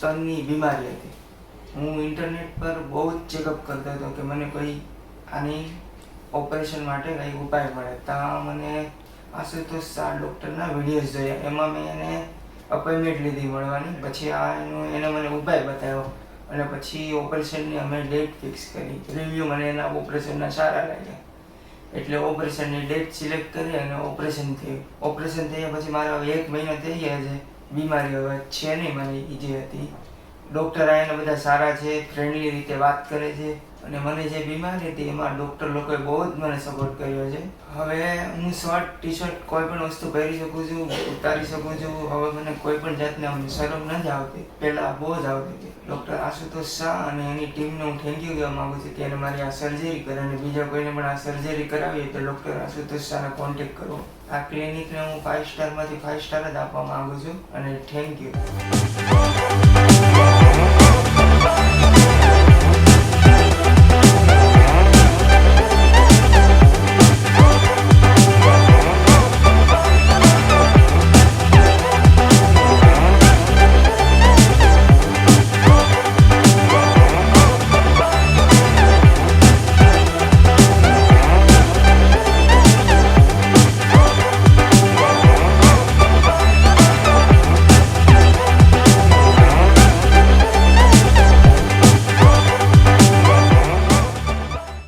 સ્તનની બીમારી હતી. હું ઇન્ટરનેટ પર બહુ જ ચેકઅપ કરતો હતો કે મને કોઈ આની ઓપરેશન માટે કંઈ ઉપાય મળે. ત્યાં મને આશુતોષ શાહ ડૉક્ટરના વિડીયોઝ જોયા. એમાં મેં એને અપોઇન્ટમેન્ટ લીધી મળવાની. પછી એને મને ઉપાય બતાવ્યો અને પછી ઓપરેશનની અમે ડેટ ફિક્સ કરી. રિવ્યૂ મને એના ઓપરેશનના સારા લાગ્યા એટલે ઓપરેશનની ડેટ સિલેક્ટ કરી અને ઓપરેશન થયું. ઓપરેશન થયા પછી મારા 1 મહિનો થઈ ગયા છે. બીમારી હવે છે નહીં મને જે હતી. ડૉક્ટર આને બધા સારા છે, ફ્રેન્ડલી રીતે વાત કરે છે અને મને જે બીમારી હતી એમાં ડૉક્ટર લોકોએ બહુ જ મને સપોર્ટ કર્યો છે. હવે હું શર્ટ ટી શર્ટ કોઈ પણ વસ્તુ પહેરી શકું છું, ઉતારી શકું છું. હવે મને કોઈ પણ જાતની આમ શરમ નથી આવતી. પહેલાં બહુ જ આવતી હતી. ડૉક્ટર આશુતોષ શાહ અને એની ટીમને હું થેન્ક યુ કહેવા માગું છું કે એને મારી આ સર્જરી કરે અને બીજા કોઈને પણ આ સર્જરી કરાવી તો ડૉક્ટર આશુતોષ શાહને કોન્ટેક્ટ કરો. આ ક્લિનિકને હું 5 સ્ટારમાંથી 5 સ્ટાર જ આપવા માગું છું અને થેન્ક યુ.